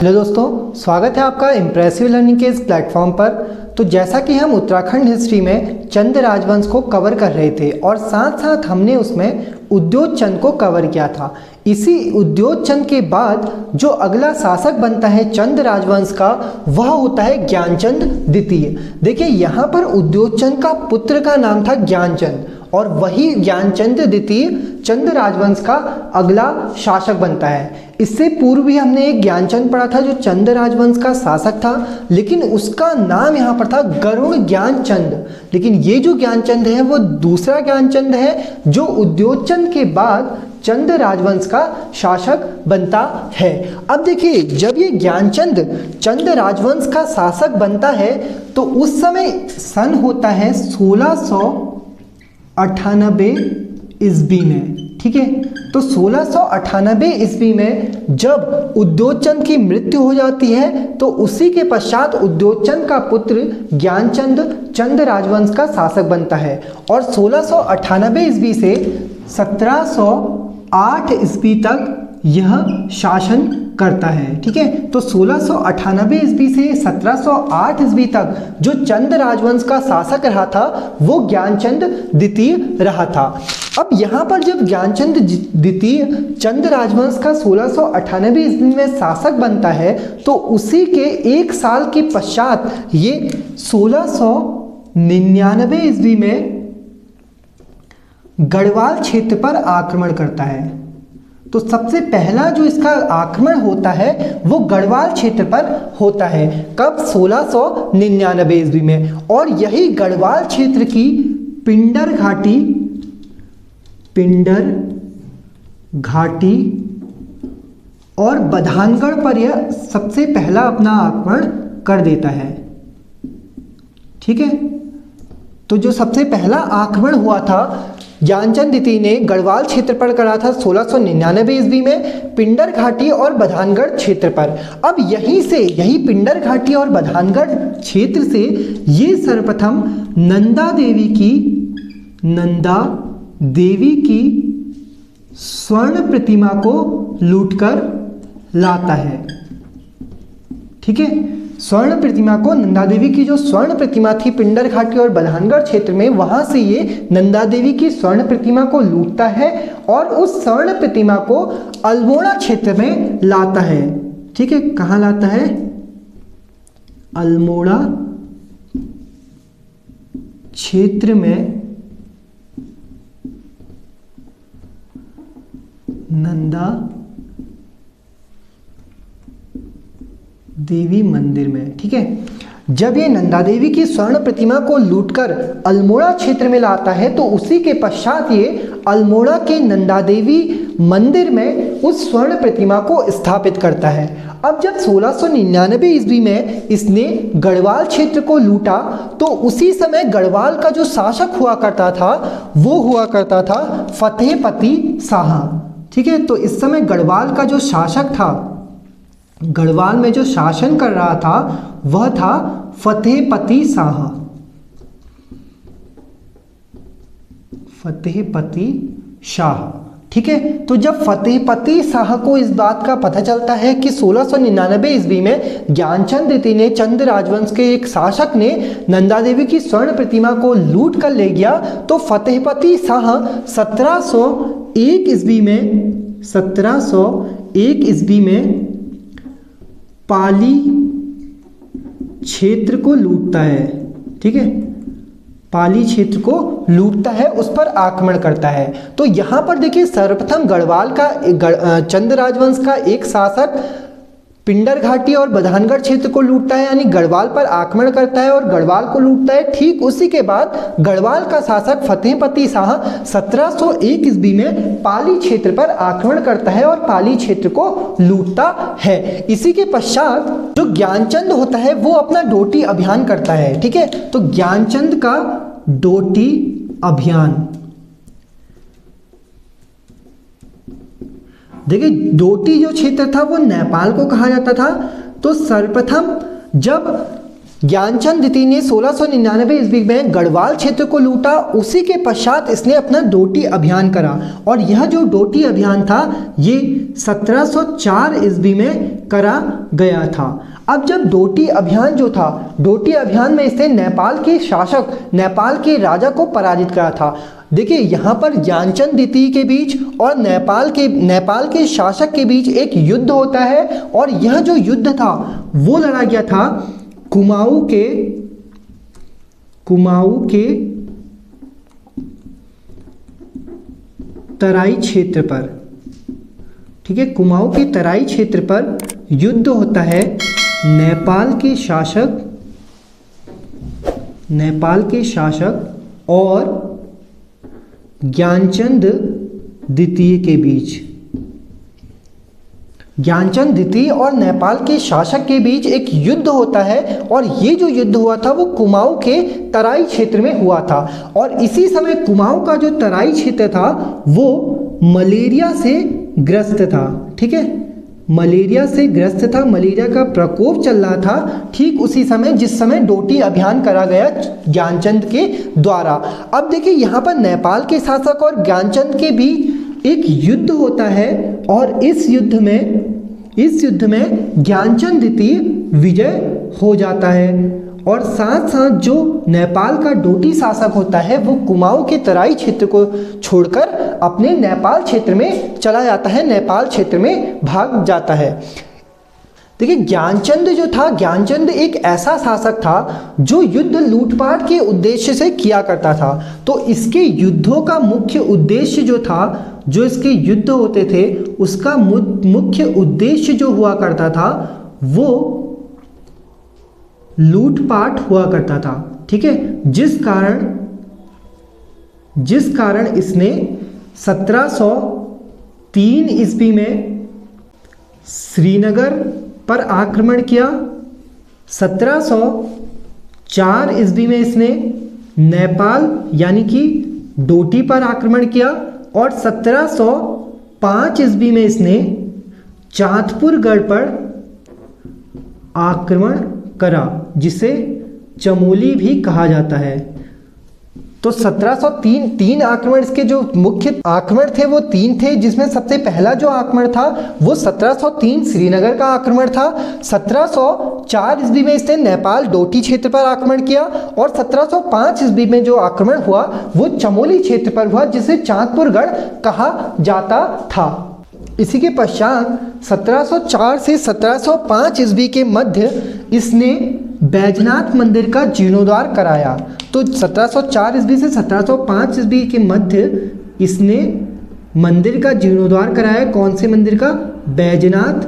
Hello दोस्तों, स्वागत है आपका इम्प्रेसिव लर्निंग के इस प्लेटफॉर्म पर। तो जैसा कि हम उत्तराखंड हिस्ट्री में चंद राजवंश को कवर कर रहे थे और साथ साथ हमने उसमें उद्योतचंद को कवर किया था। इसी उद्योतचंद के बाद जो अगला शासक बनता है चंद राजवंश का, वह होता है ज्ञानचंद द्वितीय। देखिए यहाँ पर उद्योतचंद का पुत्र का नाम था ज्ञानचंद और वही ज्ञानचंद द्वितीय चंद राजवंश का अगला शासक बनता है। इससे पूर्व भी हमने एक ज्ञानचंद पढ़ा था जो चंद राजवंश का शासक था, लेकिन उसका नाम यहाँ पर था गरुड़ ज्ञानचंद। लेकिन ये जो ज्ञानचंद है वो दूसरा ज्ञानचंद है जो उद्योतचंद के बाद चंद राजवंश का शासक बनता है। अब देखिए, जब ये ज्ञानचंद चंद राजवंश का शासक बनता है तो उस समय सन होता है 1698 ईस्वी में। ठीक है, तो 1698 ईस्वी में जब उद्योतचंद की मृत्यु हो जाती है तो उसी के पश्चात उद्योतचंद का पुत्र ज्ञानचंद चंद राजवंश का शासक बनता है और 1698 ईस्वी से 1708 ईस्वी तक यह शासन करता है। ठीक है, तो 1698 ईस्वी से 1708 ईस्वी तक जो चंद राजवंश का शासक रहा था वो ज्ञानचंद द्वितीय रहा था। अब यहाँ पर जब ज्ञानचंद द्वितीय चंद राजवंश का 1698 ईस्वी में शासक बनता है तो उसी के एक साल के पश्चात ये 1699 ईस्वी में गढ़वाल क्षेत्र पर आक्रमण करता है। तो सबसे पहला जो इसका आक्रमण होता है वो गढ़वाल क्षेत्र पर होता है। कब? 1699 ईस्वी में। और यही गढ़वाल क्षेत्र की पिंडर घाटी और बधानगढ़ पर यह सबसे पहला अपना आक्रमण कर देता है। ठीक है, तो जो सबसे पहला आक्रमण हुआ था ज्ञानचंद द्वितीय ने गढ़वाल क्षेत्र पर करा था 1699 ईस्वी में, पिंडर घाटी और बधानगढ़ क्षेत्र पर। अब यही पिंडर घाटी और बधानगढ़ क्षेत्र से ये सर्वप्रथम नंदा देवी की स्वर्ण प्रतिमा को लूटकर लाता है। ठीक है, स्वर्ण प्रतिमा को, नंदा देवी की जो स्वर्ण प्रतिमा थी पिंडर घाटी और बधानगढ़ क्षेत्र में, वहां से ये नंदा देवी की स्वर्ण प्रतिमा को लूटता है और उस स्वर्ण प्रतिमा को अल्मोड़ा क्षेत्र में लाता है। ठीक है, कहां लाता है? अल्मोड़ा क्षेत्र में नंदा देवी मंदिर में। ठीक है, जब ये नंदा देवी की स्वर्ण प्रतिमा को लूटकर अल्मोड़ा क्षेत्र में लाता है तो उसी के पश्चात ये अल्मोड़ा के नंदा देवी मंदिर में उस स्वर्ण प्रतिमा को स्थापित करता है। अब जब 1699 ईस्वी में इसने गढ़वाल क्षेत्र को लूटा तो उसी समय गढ़वाल का जो शासक हुआ करता था वो हुआ करता था फतेहपति शाह। ठीक है, तो इस समय गढ़वाल का जो शासक था, गढ़वाल में जो शासन कर रहा था वह था फतेहपति शाह। ठीक है, तो जब फतेहपति शाह को इस बात का पता चलता है कि 1699 ईस्वी में ज्ञानचंद द्वितीय ने चंद राजवंश के एक शासक ने नंदा देवी की स्वर्ण प्रतिमा को लूट कर ले गया, तो फतेहपति शाह 1701 ईस्वी में पाली क्षेत्र को लूटता है। ठीक है, पाली क्षेत्र को लूटता है, उस पर आक्रमण करता है। तो यहाँ पर देखिए, सर्वप्रथम गढ़वाल का चंद राजवंश का एक शासक पिंडर घाटी और बधानगढ़ क्षेत्र को लूटता है, यानी गढ़वाल पर आक्रमण करता है और गढ़वाल को लूटता है। ठीक उसी के बाद गढ़वाल का शासक फतेहपति शाह 1701 ईस्वी में पाली क्षेत्र पर आक्रमण करता है और पाली क्षेत्र को लूटता है। इसी के पश्चात जो ज्ञानचंद होता है वो अपना डोटी अभियान करता है। ठीक है, तो ज्ञानचंद का डोटी अभियान, देखिए डोटी जो क्षेत्र था वो नेपाल को कहा जाता था। तो सर्वप्रथम जब ज्ञानचंद द्वितीय ने 1699 ईस्वी में गढ़वाल क्षेत्र को लूटा। उसी के पश्चात इसने अपना डोटी अभियान करा और यह जो डोटी अभियान था ये 1704 ईस्वी में करा गया था। अब जब डोटी अभियान जो था, डोटी अभियान में इसने नेपाल के शासक, नेपाल के राजा को पराजित करा था। देखिए यहाँ पर ज्ञानचंद द्वितीय के बीच और नेपाल के शासक के बीच एक युद्ध होता है और यह जो युद्ध था वो लड़ा गया था कुमाऊं के तराई क्षेत्र पर। ठीक है, कुमाऊं के तराई क्षेत्र पर युद्ध होता है नेपाल के शासक और ज्ञानचंद द्वितीय के बीच। ज्ञानचंद द्वितीय और नेपाल के शासक के बीच एक युद्ध होता है और ये जो युद्ध हुआ था वो कुमाऊं के तराई क्षेत्र में हुआ था। और इसी समय कुमाऊं का जो तराई क्षेत्र था वो मलेरिया से ग्रस्त था। ठीक है, मलेरिया से ग्रस्त था, मलेरिया का प्रकोप चल रहा था ठीक उसी समय जिस समय डोटी अभियान करा गया ज्ञानचंद के द्वारा। अब देखिए यहाँ पर नेपाल के शासक और ज्ञानचंद के बीच एक युद्ध होता है और इस युद्ध में ज्ञानचंद द्वितीय विजय हो जाता है और साथ साथ जो नेपाल का डोटी शासक होता है वो कुमाऊं के तराई क्षेत्र को छोड़कर अपने नेपाल क्षेत्र में चला जाता है, नेपाल क्षेत्र में भाग जाता है। देखिए ज्ञानचंद जो था, ज्ञानचंद एक ऐसा शासक था जो युद्ध लूटपाट के उद्देश्य से किया करता था। तो इसके युद्धों का मुख्य उद्देश्य जो था, जो इसके युद्ध होते थे उसका मुख्य उद्देश्य जो हुआ करता था वो लूटपाट हुआ करता था। ठीक है, जिस कारण इसने 1703 ईस्वी में श्रीनगर पर आक्रमण किया, 1704 ईस्वी में इसने नेपाल यानी कि डोटी पर आक्रमण किया और 1705 ईस्वी में इसने चांदपुरगढ़ पर आक्रमण करा जिसे चमोली भी कहा जाता है। तो 1703 आक्रमण, इसके जो मुख्य आक्रमण थे वो 3 थे, जिसमें सबसे पहला जो आक्रमण था वो 1703 श्रीनगर का आक्रमण था। 1704 ईस्वी में इसने नेपाल डोटी क्षेत्र पर आक्रमण किया और 1705 ईस्वी में जो आक्रमण हुआ वो चमोली क्षेत्र पर हुआ जिसे चांदपुरगढ़ कहा जाता था। इसी के पश्चात 1704 से 1705 ईस्वी के मध्य इसने बैजनाथ मंदिर का जीर्णोद्धार कराया। तो 1704 ईस्वी से 1705 ईस्वी के मध्य इसने मंदिर का जीर्णोद्धार कराया। कौन से मंदिर का? बैजनाथ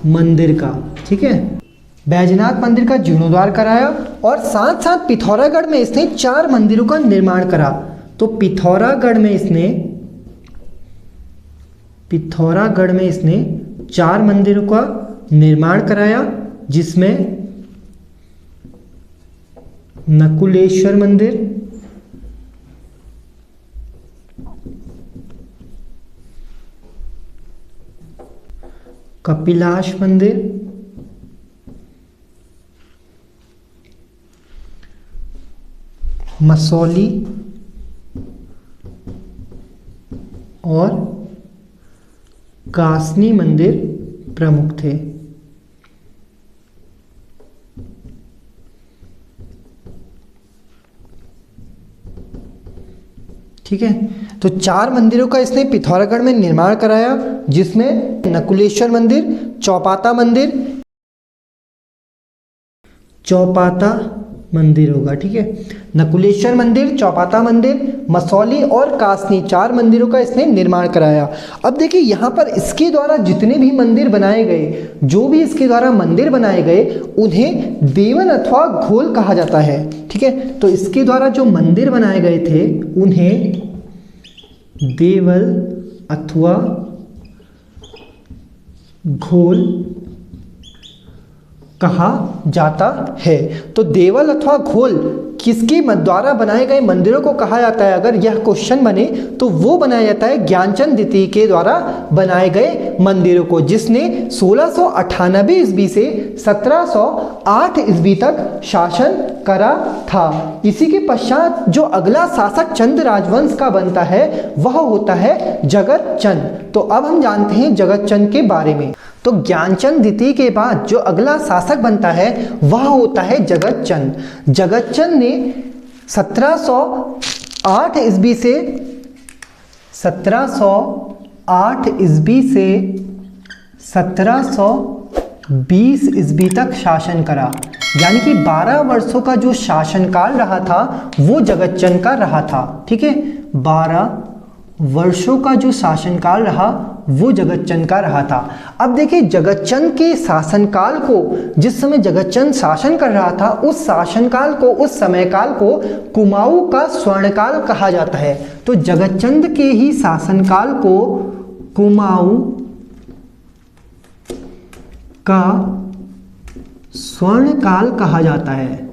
मंदिर का। ठीक है, बैजनाथ मंदिर का जीर्णोद्धार कराया और साथ साथ पिथौरागढ़ में इसने 4 मंदिरों का निर्माण करा। तो पिथौरागढ़ में इसने 4 मंदिरों का निर्माण कराया जिसमें नकुलेश्वर मंदिर, कपिलाश मंदिर, मसौली और कासनी मंदिर प्रमुख थे। ठीक है, तो 4 मंदिरों का इसने पिथौरागढ़ में निर्माण कराया जिसमें नकुलेश्वर मंदिर, चौपाता मंदिर होगा। ठीक है, नकुलेश्वर मंदिर, चौपाता मंदिर, मसौली और कासनी 4 मंदिरों का इसने निर्माण कराया। अब देखिए यहाँ पर इसके द्वारा जितने भी मंदिर बनाए गए, जो भी इसके द्वारा मंदिर बनाए गए उन्हें देवल अथवा घोल कहा जाता है। ठीक है, तो इसके द्वारा जो मंदिर बनाए गए थे उन्हें देवल अथवा घोल कहा जाता है। तो देवल अथवा घोल किसके द्वारा बनाए गए मंदिरों को कहा जाता है? अगर यह क्वेश्चन बने तो वो बनाया जाता है ज्ञानचंद द्वितीय के द्वारा बनाए गए मंदिरों को, जिसने 1698 ईस्वी से 8 ईस्वी तक शासन करा था। इसी के पश्चात जो अगला शासक चंद राजवंश का बनता है वह होता है जगतचंद। तो अब हम जानते हैं जगतचंद के बारे में। तो ज्ञानचंद द्वितीय के बाद जो अगला शासक बनता है वह होता है जगतचंद। जगतचंद ने 1708 ईस्वी से 1720 ईस्वी तक शासन करा, यानी कि 12 वर्षों का जो शासनकाल रहा था वो जगतचंद का रहा था। ठीक है, 12 वर्षों का जो शासनकाल रहा वो जगतचंद का रहा था। अब देखिए जगतचंद के शासनकाल को, जिस समय जगतचंद शासन कर रहा था उस शासनकाल को, उस समयकाल को कुमाऊं का स्वर्णकाल कहा जाता है। तो जगतचंद के ही शासनकाल को कुमाऊं का स्वर्णकाल कहा जाता है।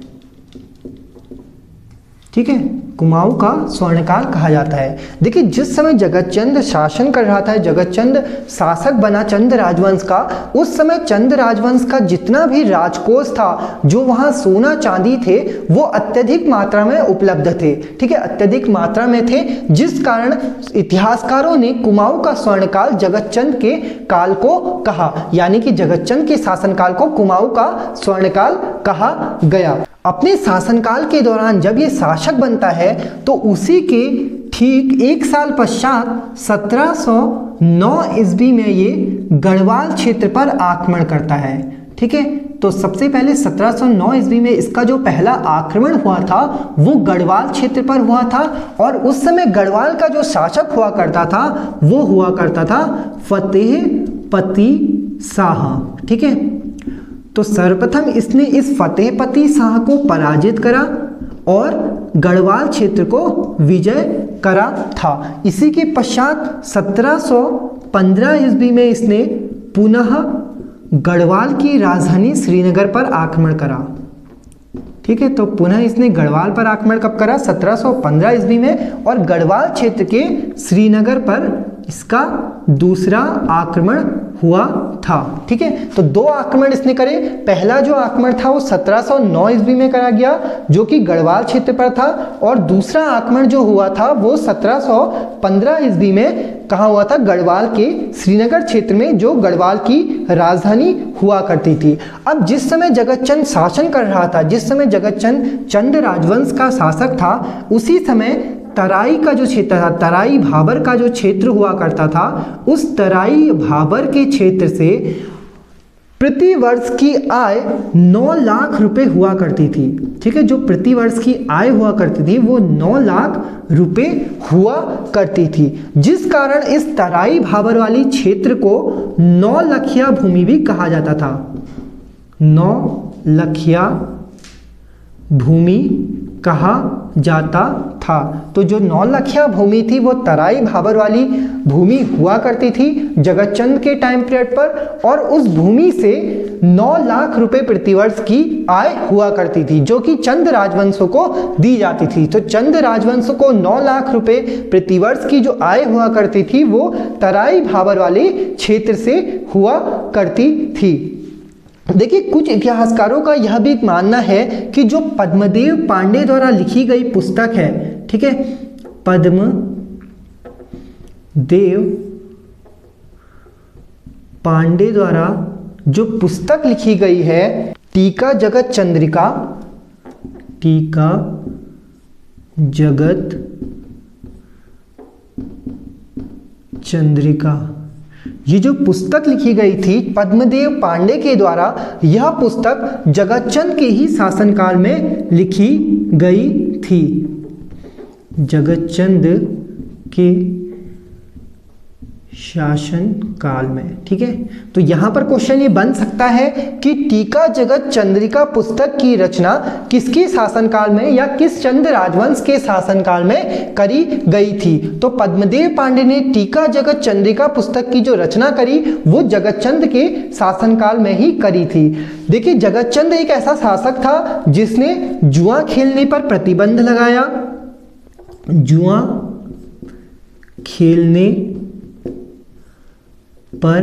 ठीक है, कुमाऊं का स्वर्णकाल कहा जाता है। देखिए जिस समय जगतचंद शासन कर रहा था, जगतचंद शासक बना चंद राजवंश का, उस समय चंद राजवंश का जितना भी राजकोष था, जो वहां सोना चांदी थे, वो अत्यधिक मात्रा में उपलब्ध थे। ठीक है, अत्यधिक मात्रा में थे, जिस कारण इतिहासकारों ने कुमाऊं का स्वर्णकाल जगतचंद के काल को कहा, यानी कि जगतचंद के शासनकाल को कुमाऊं का स्वर्णकाल कहा गया। अपने शासनकाल के दौरान जब ये शासक बनता है तो उसी के ठीक एक साल पश्चात 1709 ईस्वी में ये गढ़वाल क्षेत्र पर आक्रमण करता है। ठीक है, तो सबसे पहले 1709 ईस्वी में इसका जो पहला आक्रमण हुआ था वो गढ़वाल क्षेत्र पर हुआ था, और उस समय गढ़वाल का जो शासक हुआ करता था वो हुआ करता था फतेहपति शाह। ठीक है, तो सर्वप्रथम इसने इस फतेहपति शाह को पराजित करा और गढ़वाल क्षेत्र को विजय करा था। इसी के पश्चात 1715 ईस्वी में इसने पुनः गढ़वाल की राजधानी श्रीनगर पर आक्रमण करा। ठीक है, तो पुनः इसने गढ़वाल पर आक्रमण कब करा? 1715 ईस्वी में, और गढ़वाल क्षेत्र के श्रीनगर पर इसका दूसरा आक्रमण हुआ था। ठीक है, तो दो आक्रमण इसने करे। पहला जो आक्रमण था वो 1709 ईस्वी में करा गया, जो कि गढ़वाल क्षेत्र पर था, और दूसरा आक्रमण जो हुआ था वो 1715 ईस्वी में कहाँ हुआ था? गढ़वाल के श्रीनगर क्षेत्र में, जो गढ़वाल की राजधानी हुआ करती थी। अब जिस समय जगतचंद शासन कर रहा था, जिस समय जगतचंद चंद राजवंश का शासक था, उसी समय तराई का जो क्षेत्र था, तराई भाबर का जो क्षेत्र हुआ करता था, उस तराई भाबर के क्षेत्र से प्रति वर्ष की आय 9 लाख रुपए हुआ करती थी। ठीक है, जो प्रति वर्ष की आय हुआ करती थी वो 9 लाख रुपए हुआ करती थी, जिस कारण इस तराई भाबर वाली क्षेत्र को 9 लखिया भूमि भी कहा जाता था। 9 लखिया भूमि कहा जाता था। तो जो 9 लखिया भूमि थी वो तराई भाबर वाली भूमि हुआ करती थी जगतचंद के टाइम पीरियड पर, और उस भूमि से 9 लाख रुपए प्रतिवर्ष की आय हुआ करती थी, जो कि चंद राजवंशों को दी जाती थी। तो चंद राजवंशों को 9 लाख रुपए प्रतिवर्ष की जो आय हुआ करती थी वो तराई भाबर वाले क्षेत्र से हुआ करती थी। देखिए कुछ इतिहासकारों का यह भी मानना है कि जो पद्मदेव पांडे द्वारा लिखी गई पुस्तक है, ठीक है, पद्मदेव पांडे द्वारा जो पुस्तक लिखी गई है टीका जगत चंद्रिका, टीका जगत चंद्रिका, ये जो पुस्तक लिखी गई थी पद्मदेव पांडे के द्वारा, यह पुस्तक जगतचंद के ही शासनकाल में लिखी गई थी, जगतचंद के शासन काल में। ठीक है, तो यहां पर क्वेश्चन ये बन सकता है कि टीका जगत चंद्रिका पुस्तक की रचना किसके शासनकाल में या किस चंद राजवंश के शासनकाल में करी गई थी। तो पद्मदेव पांडे ने टीका जगत चंद्रिका पुस्तक की जो रचना करी वो जगतचंद के शासनकाल में ही करी थी। देखिए जगतचंद एक ऐसा शासक था जिसने जुआ खेलने पर प्रतिबंध लगाया, जुआ खेलने पर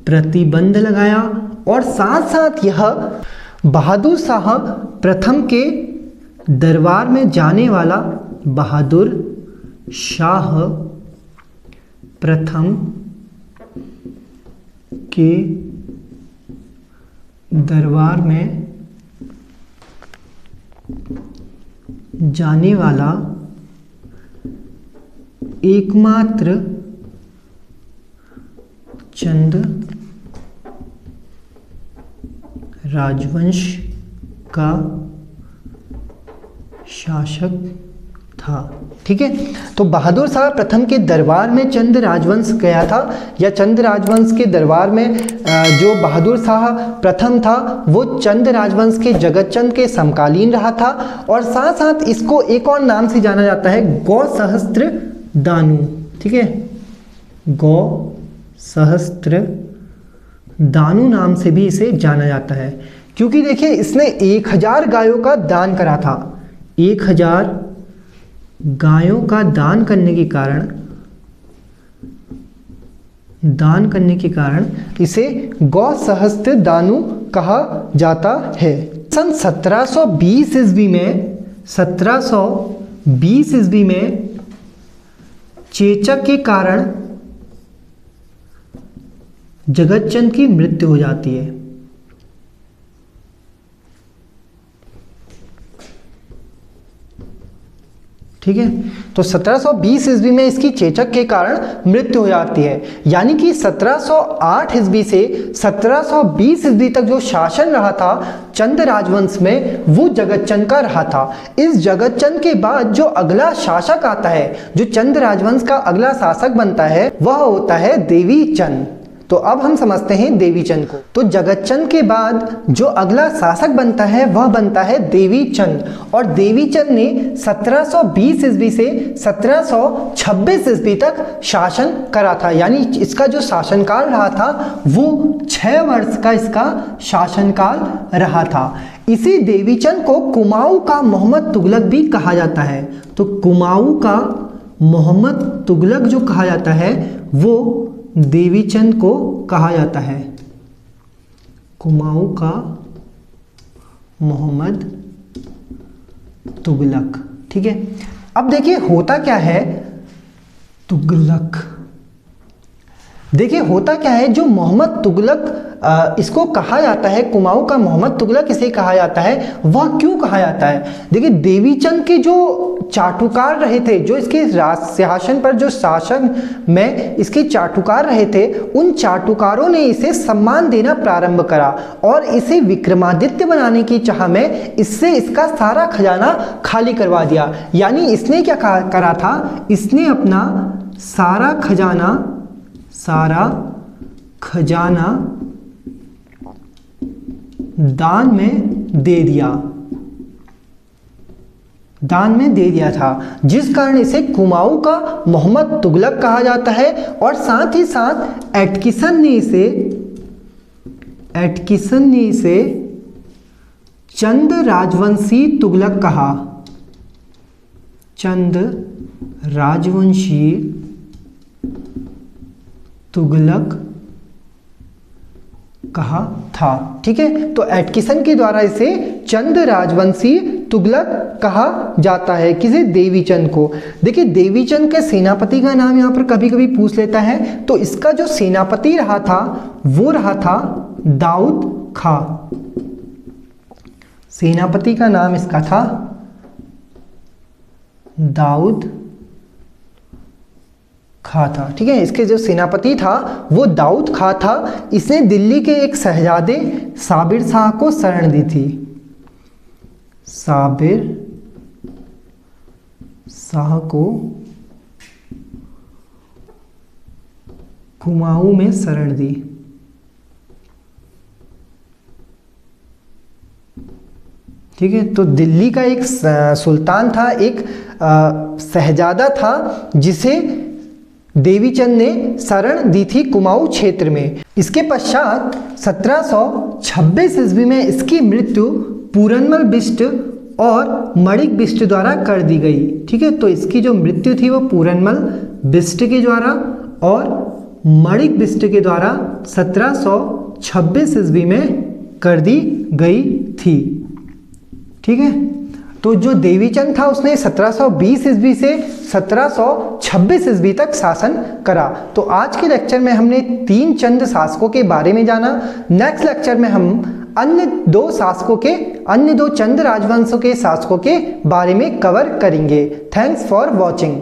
प्रतिबंध लगाया, और साथ साथ यह बहादुर शाह प्रथम के दरबार में जाने वाला बहादुर शाह प्रथम के दरबार में जाने वाला एकमात्र चंद राजवंश का शासक था। ठीक है, तो बहादुर शाह प्रथम के दरबार में चंद राजवंश गया था, या चंद राजवंश के दरबार में जो बहादुर शाह प्रथम था वो चंद राजवंश के जगत चंद के समकालीन रहा था। और साथ साथ इसको एक और नाम से जाना जाता है गौ सहस्त्र दानु। ठीक है, गौ सहस्त्र दानु नाम से भी इसे जाना जाता है, क्योंकि देखिए इसने 1000 गायों का दान करा था। 1000 गायों का दान करने के कारण इसे गौ सहस्त्र दानु कहा जाता है। सन 1720 ईस्वी में चेचक के कारण जगतचंद की मृत्यु हो जाती है। ठीक है, तो 1720 ईस्वी में इसकी चेचक के कारण मृत्यु हो जाती है, यानी कि 1708 ईस्वी से 1720 ईस्वी तक जो शासन रहा था चंद राजवंश में वो जगतचंद का रहा था। इस जगतचंद के बाद जो अगला शासक आता है, जो चंद राजवंश का अगला शासक बनता है, वह होता है देवीचंद। तो अब हम समझते हैं देवीचंद को। तो जगतचंद के बाद जो अगला शासक बनता है वह बनता है देवीचंद, और देवीचंद ने 1720 ईस्वी से 1726 ईस्वी तक शासन करा था, यानी इसका जो शासनकाल रहा था वो 6 वर्ष का इसका शासनकाल रहा था। इसी देवीचंद को कुमाऊं का मोहम्मद तुगलक भी कहा जाता है। तो कुमाऊं का मोहम्मद तुगलक जो कहा जाता है वो देवीचंद को कहा जाता है। कुमाऊं का मोहम्मद तुगलक। ठीक है, अब देखिए होता क्या है तुगलक, देखिए होता क्या है, जो मोहम्मद तुगलक इसको कहा जाता है, कुमाऊं का मोहम्मद तुगलक इसे कहा जाता है, वह क्यों कहा जाता है? देखिए देवीचंद के जो चाटुकार रहे थे, जो इसके शासन पर जो शासन में इसके चाटुकार रहे थे, उन चाटुकारों ने इसे सम्मान देना प्रारंभ करा और इसे विक्रमादित्य बनाने की चाह में इससे इसका सारा खजाना खाली करवा दिया। यानी इसने क्या करा था, इसने अपना सारा खजाना दान में दे दिया था, जिस कारण इसे कुमाऊं का मोहम्मद तुगलक कहा जाता है। और साथ ही साथ एटकिसन ने इसे चंद राजवंशी तुगलक कहा, चंद राजवंशी तुगलक कहा था। ठीक है, तो एटकिसन के द्वारा इसे चंद राजवंशी तुगलक कहा जाता है। किसे? देवीचंद को। देखिए देवीचंद के सेनापति का नाम यहाँ पर कभी कभी पूछ लेता है, तो इसका जो सेनापति रहा था वो रहा था दाऊद खां। सेनापति का नाम इसका था दाऊद खां था। ठीक है, इसके जो सेनापति था वो दाऊद खां था। इसने दिल्ली के एक शहजादे साबिर शाह को शरण दी थी। साबिर शाह को कुमाऊं में शरण दी। ठीक है, तो दिल्ली का एक सुल्तान था, एक शहजादा था जिसे देवीचंद ने शरण दी थी कुमाऊं क्षेत्र में। इसके पश्चात 1726 ईस्वी में इसकी मृत्यु पूरनमल बिष्ट और मणिक बिष्ट द्वारा कर दी गई। ठीक है, तो इसकी जो मृत्यु थी वो पूरनमल बिष्ट के द्वारा और मणिक बिष्ट के द्वारा 1726 ईस्वी में कर दी गई थी। ठीक है, तो जो देवीचंद था उसने 1720 ईस्वी से 1726 ईस्वी तक शासन करा। तो आज के लेक्चर में हमने 3 चंद शासकों के बारे में जाना। नेक्स्ट लेक्चर में हम अन्य 2 चंद राजवंशों के शासकों के बारे में कवर करेंगे। Thanks for watching.